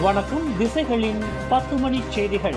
வணக்கம். திசைகளின் 10 மணி செய்திகள்.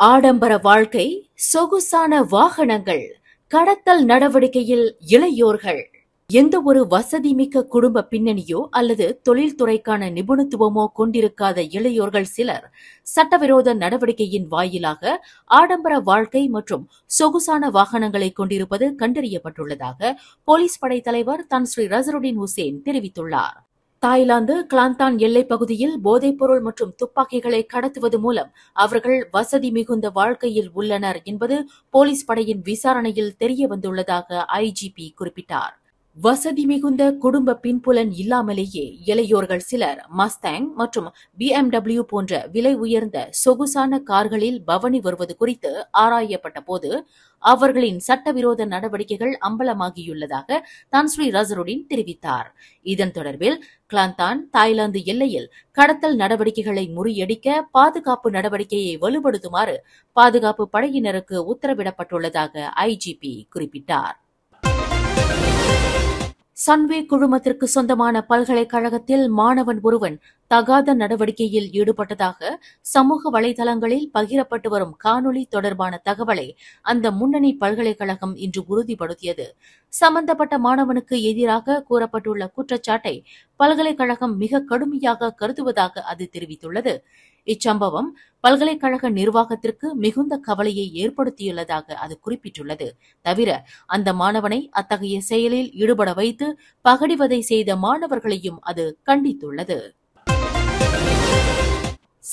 ஆடம்பர வாழ்க்கை, சொகுசான வாகனங்கள், கடத்தல் நடவடிக்கையில் இளையோர்கள். எந்த ஒரு வசதிமிக்க குடும்ப பின்னணியோ அல்லது தொழில்துறைக்கான நிபுணத்துவமோ கொண்டிருக்காத இளையோர்கள் சிலர் சட்டவிரோத நடவடிக்கையின் வாயிலாக ஆடம்பர வாழ்க்கை மற்றும் சொகுசான வாகனங்களை கொண்டிருப்பது கண்டறியப்பட்டுள்ளதாக போலீஸ் படை தலைவர் தன் ஸ்ரீ ரசருடின் ஹுசேன் தெரிவித்துள்ளார். தாய்லாந்து கிளாந்தான் எல்லைப் பகுதியில் போதைப்பொருள் மற்றும் துப்பாக்கிகளை கடத்துவது மூலம் அவர்கள் வசதி மிகுந்த வாழ்க்கையில் உள்ளனர் என்பது போலீஸ் படையின் விசாரணையில் தெரியவந்துள்ளதாக ஐஜிபி குறிப்பிட்டார். வசதி மிகுந்த குடும்ப பின்புலன் இல்லாமலேயே இளையோர்கள் சிலர் மஸ்தாங் மற்றும் BMW போன்ற விலை உயர்ந்த சொகுசான கார்களில் பவனி வருவது குறித்து ஆராயப்பட்ட போது அவர்களின் சட்டவிரோத நடவடிக்கைகள் அம்பலமாகியுள்ளதாக தான் ஸ்ரீ ரசருடின் தெரிவித்தார். இதன் தொடர்பில் கிளாந்தான் தாய்லாந்து எல்லையில் கடத்தல் நடவடிக்கைகளை முறியடிக்க பாதுகாப்பு நடவடிக்கையை வலுப்படுத்துமாறு பாதுகாப்பு படையினருக்கு உத்தரவிடப்பட்டுள்ளதாக ஐஜிபி குறிப்பிட்டார். சன்வே குழுமத்திற்கு சொந்தமான பல்கலைக்கழகத்தில் மாணவன் ஒருவன் தகாத நடவடிக்கையில் ஈடுபட்டதாக சமூக வலைதளங்களில் பகிரப்பட்டு வரும் காணொலி தொடர்பான தகவலை அந்த முன்னணி பல்கலைக்கழகம் இன்று உறுதிப்படுத்தியது. சம்பந்தப்பட்ட மாணவனுக்கு எதிராக கூறப்பட்டுள்ள குற்றச்சாட்டை பல்கலைக்கழகம் மிக கடுமையாக கருதுவதாக அது தெரிவித்துள்ளது. இச்சம்பவம் பல்கலைக்கழக நிர்வாகத்திற்கு மிகுந்த கவலையை ஏற்படுத்தியுள்ளதாக அது குறிப்பிட்டுள்ளது. தவிர அந்த மாணவனை அத்தகைய செயலில் ஈடுபட வைத்து பகடிவதை செய்த மாணவர்களையும் அது கண்டித்துள்ளது.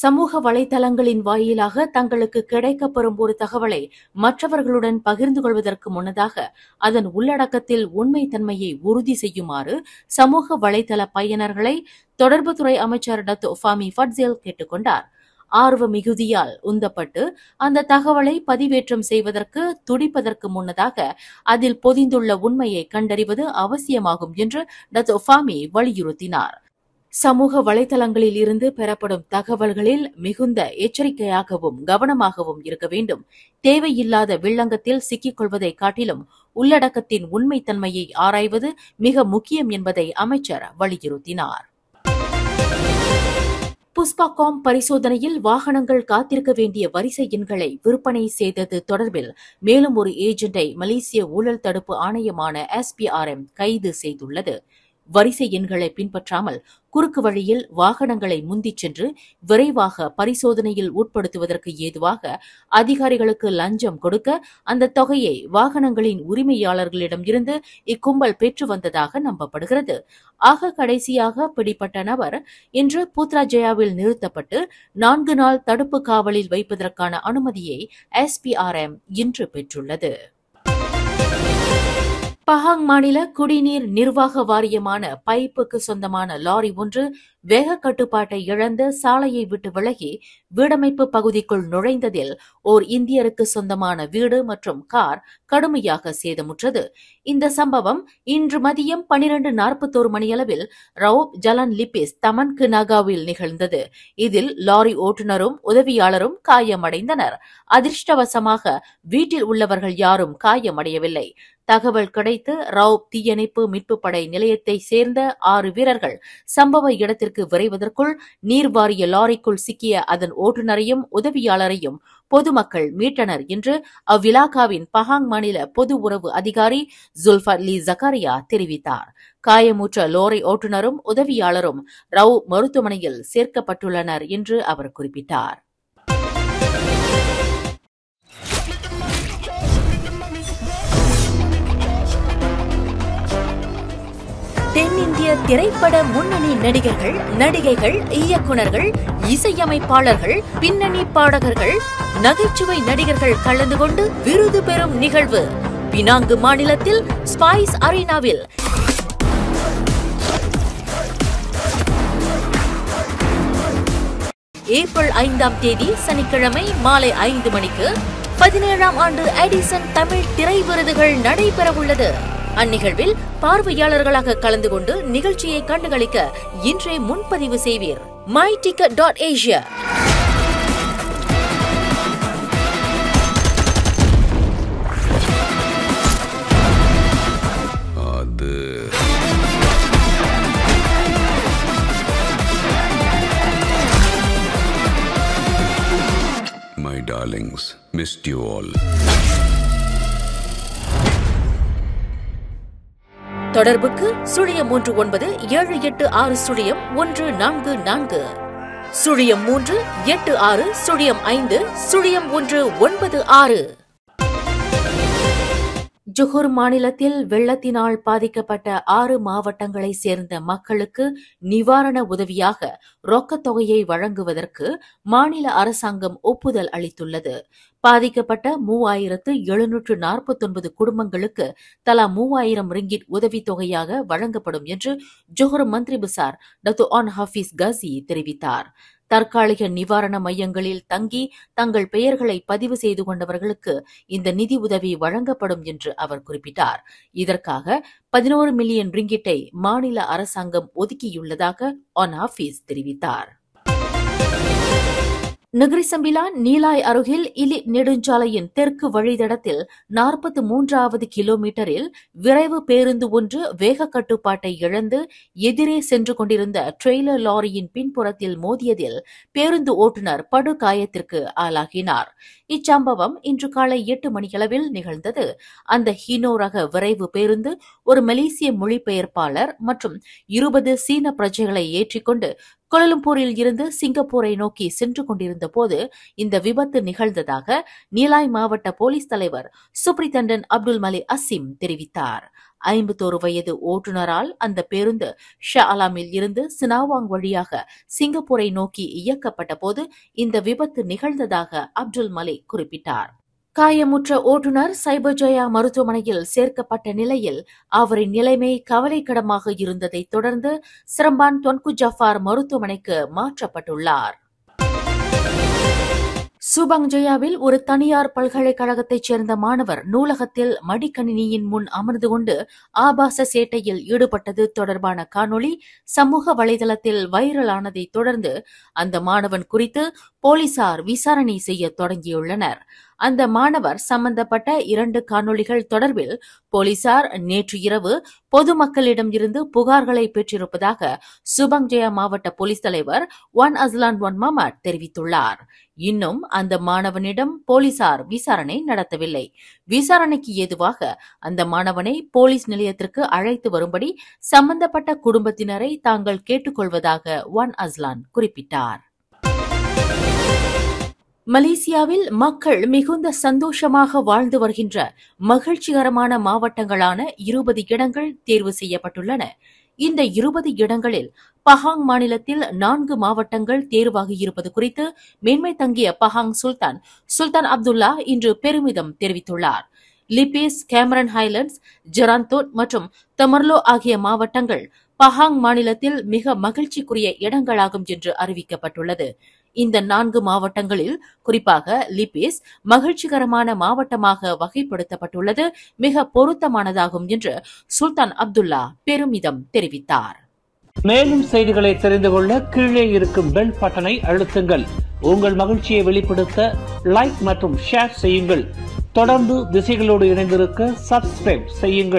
சமூக வலைதளங்களின் வாயிலாக தங்களுக்கு கிடைக்கப்பெறும் ஒரு தகவலை மற்றவர்களுடன் பகிர்ந்து கொள்வதற்கு முன்னதாக அதன் உள்ளடக்கத்தில் உண்மைத்தன்மையை உறுதி செய்யுமாறு சமூக வலைதள பயனர்களை தொடர்புத்துறை அமைச்சர் டத்தோ ஃபாமி ஃபட்சேல் கேட்டுக் கொண்டார். ஆர்வ மிகுதியால் உந்தப்பட்டு அந்த தகவலை பதிவேற்றம் செய்வதற்கு துடிப்பதற்கு முன்னதாக அதில் பொதிந்துள்ள உண்மையை கண்டறிவது அவசியமாகும் என்று டத்தோ ஃபாமி வலியுறுத்தினார். சமூக வலைதளங்களில் இருந்து பெறப்படும் தகவல்களில் மிகுந்த எச்சரிக்கையாகவும் கவனமாகவும் இருக்க வேண்டும். தேவையில்லாத வில்லங்கத்தில் சிக்கிக் கொள்வதை காட்டிலும் உள்ளடக்கத்தின் உண்மைத்தன்மையை ஆராய்வது மிக முக்கியம் என்பதை அமைச்சர் வலியுறுத்தினார். புஷ்பாகாம் பரிசோதனையில் வாகனங்கள் காத்திருக்க வேண்டிய வரிசை எண்களை விற்பனை செய்தது தொடர்பில் மேலும் ஒரு ஏஜென்டை மலேசிய ஊழல் தடுப்பு ஆணையமான SPRM கைது செய்துள்ளது. வரிசை எண்களை பின்பற்றாமல் குறுக்கு வழியில் வாகனங்களை முந்திச் சென்று விரைவாக பரிசோதனையில் உட்படுத்துவதற்கு ஏதுவாக அதிகாரிகளுக்கு லஞ்சம் கொடுக்க அந்த தொகையை வாகனங்களின் உரிமையாளர்களிடம் இருந்து இக்கும்பல் பெற்று வந்ததாக நம்பப்படுகிறது. ஆக கடைசியாக பிடிப்பட்ட நபர் இன்று பூத்ராஜயாவில் நிறுத்தப்பட்டு 4 நாள் தடுப்பு காவலில் வைப்பதற்கான அனுமதியை SPRM இன்று பெற்றுள்ளது. பஹாங் மாநில குடிநீர் நிர்வாக வாரியமான பைப்புக்கு சொந்தமான லாரி ஒன்று வேக கட்டுப்பாட்டை இழந்து சாலையை விட்டு விலகி வீடமைப்பு பகுதிக்குள் நுழைந்ததில் ஓர் இந்தியருக்கு சொந்தமான வீடு மற்றும் கார் கடுமையாக சேதமுற்றது. இந்த சம்பவம் இன்று மதியம் 12:41 மணியளவில் ரவுப் ஜலன் லிபிஸ் தமன்கு நகாவில் நிகழ்ந்தது. இதில் லாரி ஓட்டுநரும் உதவியாளரும் காயமடைந்தனர். அதிர்ஷ்டவசமாக வீட்டில் உள்ளவர்கள் யாரும் காயமடையவில்லை. தகவல் கிடைத்து ரவுப் தீயணைப்பு மீட்பு படை நிலையத்தை சேர்ந்த 6 வீரர்கள் சம்பவ இடத்திற்கு விரைவதற்குள் நீர்வாரிய லாரிக்குள் சிக்கிய அதன் ஓட்டுநரையும் உதவியாளரையும் பொதுமக்கள் மீட்டனர் என்று அவ்விலாகாவின் பஹாங் மாநில பொது உறவு அதிகாரி ஜுல்ஃபட்லி ஜக்காரியா தெரிவித்தார். காயமுற்ற லோரி ஓட்டுநரும் உதவியாளரும் ரவுப் மருத்துவமனையில் சேர்க்கப்பட்டுள்ளனர் என்று அவர் குறிப்பிட்டார். தென்னிந்திய திரைப்பட முன்னணி நடிகர்கள், நடிகைகள், இயக்குநர்கள், இசையமைப்பாளர்கள், பின்னணி பாடகர்கள், நகைச்சுவை நடிகர்கள் கலந்து கொண்டு விருது பெறும் நிகழ்வு பினாங்கு மாநிலத்தில் ஸ்பைஸ் அரீனாவில் ஏப்ரல் 5ஆம் தேதி சனிக்கிழமை மாலை 5 மணிக்கு 17ஆம் ஆண்டு எடிசன் தமிழ் திரை விருதுகள் நடைபெறவுள்ளது. அந்நிகழ்வில் பார்வையாளர்களாக கலந்து கொண்டு நிகழ்ச்சியை கண்டுகளிக்க இன்றே முன்பதிவு செய்வீர். myticket.asia Thanks. Missed you all. தொடர்புக்கு 039760144 03860050196. ஜொஹூர் மாநிலத்தில் வெள்ளத்தினால் பாதிக்கப்பட்ட 6 மாவட்டங்களை சேர்ந்த மக்களுக்கு நிவாரண உதவியாக ரொக்கத் தொகையை வழங்குவதற்கு மாநில அரசாங்கம் ஒப்புதல் அளித்துள்ளது. பாதிக்கப்பட்ட 3749 குடும்பங்களுக்கு தலா 3000 ரிங்கிட் உதவித்தொகையாக வழங்கப்படும் என்று ஜொஹூர் மந்திரி பிசார் டாக்டர் ஆன் ஹபீஸ் காசி தெரிவித்தார். தற்காலிக நிவாரண மையங்களில் தங்கி தங்கள் பெயர்களை பதிவு செய்து கொண்டவர்களுக்கு இந்த நிதி உதவி வழங்கப்படும் என்று அவர் குறிப்பிட்டார். இதற்காக 11 மில்லியன் ரிங்கிட்டை மாநில அரசாங்கம் ஒதுக்கியுள்ளதாக ஆன் ஹபீஸ் தெரிவித்தார். நகரி சம்பிலான் நீலாய் அருகில் இலி நெடுஞ்சாலையின் தெற்கு வழித்தடத்தில் 43வது கிலோமீட்டரில் விரைவு பேருந்து ஒன்று வேக கட்டுப்பாட்டை இழந்து எதிரே சென்று கொண்டிருந்த ட்ரெய்லர் லாரியின் பின்புறத்தில் மோதியதில் பேருந்து ஓட்டுநர் படுகாயத்திற்கு ஆளாகினார். இச்சம்பவம் இன்று காலை 8 மணியளவில் நிகழ்ந்தது. அந்த ஹீனோ ரக விரைவு பேருந்து ஒரு மலேசிய மொழிபெயர்ப்பாளர் மற்றும் 20 சீன பிரஜைகளை ஏற்றிக்கொண்டு கோலாலம்பூரில் இருந்து சிங்கப்பூரை நோக்கி சென்று கொண்டிருந்த போது இந்த விபத்து நிகழ்ந்ததாக நீலாய் மாவட்ட போலீஸ் தலைவர் சூப்பரிண்டென்டன்ட் அப்துல் மலிக் அசீம் தெரிவித்தார். 51 வயது ஓட்டுநரால் அந்த பேருந்து ஷா அலாமில் இருந்து சினாவாங் வழியாக சிங்கப்பூரை நோக்கி இயக்கப்பட்ட போது இந்த விபத்து நிகழ்ந்ததாக அப்துல் மலிக் குறிப்பிட்டார். காயமுற்ற ஓட்டுநர் சைபர்ஜயா மருத்துவமனையில் சேர்க்கப்பட்ட நிலையில் அவரின் நிலைமை கவலைக்கிடமாக இருந்ததைத் தொடர்ந்து சிரம்பான் தொன்கு ஜஃபார் மருத்துவமனைக்கு மாற்றப்பட்டுள்ளார். சூபாங் ஜயாவில் ஒரு தனியார் பல்கலைக்கழகத்தைச் சேர்ந்த மாணவர் நூலகத்தில் மடிக்கணினியின் முன் அமர்ந்து கொண்டு ஆபாச சேட்டையில் ஈடுபட்டது தொடர்பான காணொளி சமூக வலைதளத்தில் வைரலானதைத் தொடர்ந்து அந்த மாணவன் குறித்து போலீசார் விசாரணை செய்ய தொடங்கியுள்ளனர். அந்த மாணவர் சம்பந்தப்பட்ட 2 காணொளிகள் தொடர்பில் போலீசார் நேற்று இரவு பொதுமக்களிடம் இருந்து புகார்களை பெற்றிருப்பதாக சூபாங் ஜயா மாவட்ட போலீஸ் தலைவர் ஒன் அஸ்லான் ஒன் மமாட் தெரிவித்துள்ளார். இன்னும் அந்த மாணவனிடம் போலீசார் விசாரணை நடத்தவில்லை. விசாரணைக்கு ஏதுவாக அந்த மாணவனை போலீஸ் நிலையத்திற்கு அழைத்து வரும்படி சம்பந்தப்பட்ட குடும்பத்தினரை தாங்கள் கேட்டுக்கொள்வதாக ஒன் அஸ்லான் குறிப்பிட்டார். மலேசியாவில் மக்கள் மிகுந்த சந்தோஷமாக வாழ்ந்து வருகின்ற மகிழ்ச்சிகரமான மாவட்டங்களான 20 இடங்கள் தேர்வு செய்யப்பட்டுள்ளன. இந்த 20 இடங்களில் பஹாங் மாநிலத்தில் 4 மாவட்டங்கள் தேர்வாகியிருப்பது குறித்து மேன்மை தங்கிய பஹாங் சுல்தான் அப்துல்லா இன்று பெருமிதம் தெரிவித்துள்ளார். லிபிஸ், கேமரன் ஹைலண்ட்ஸ், ஜெராந்தோட் மற்றும் தமர்லோ ஆகிய மாவட்டங்கள் பஹாங் மாநிலத்தில் மிக மகிழ்ச்சிக்குரிய இடங்களாகும் என்று அறிவிக்கப்பட்டுள்ளது. இந்த 4 மாவட்டங்களில் குறிப்பாக லிபிஸ் மகிழ்ச்சிகரமான மாவட்டமாக வகைப்படுத்தப்பட்டுள்ளது மிக பொருத்தமானதாகும் என்று சுல்தான் அப்துல்லா பெருமிதம் தெரிவித்தார். மேலும் செய்திகளை தெரிந்து கொள்ள கீழே இருக்கும் பெல் பட்டனை அழுத்துங்கள். உங்கள் மகிழ்ச்சியை வெளிப்படுத்த லைக் மற்றும் ஷேர் செய்யுங்கள். தொடர்ந்து திசைகளோடு இணைந்திருக்க சப்ஸ்கிரைப் செய்யுங்கள்.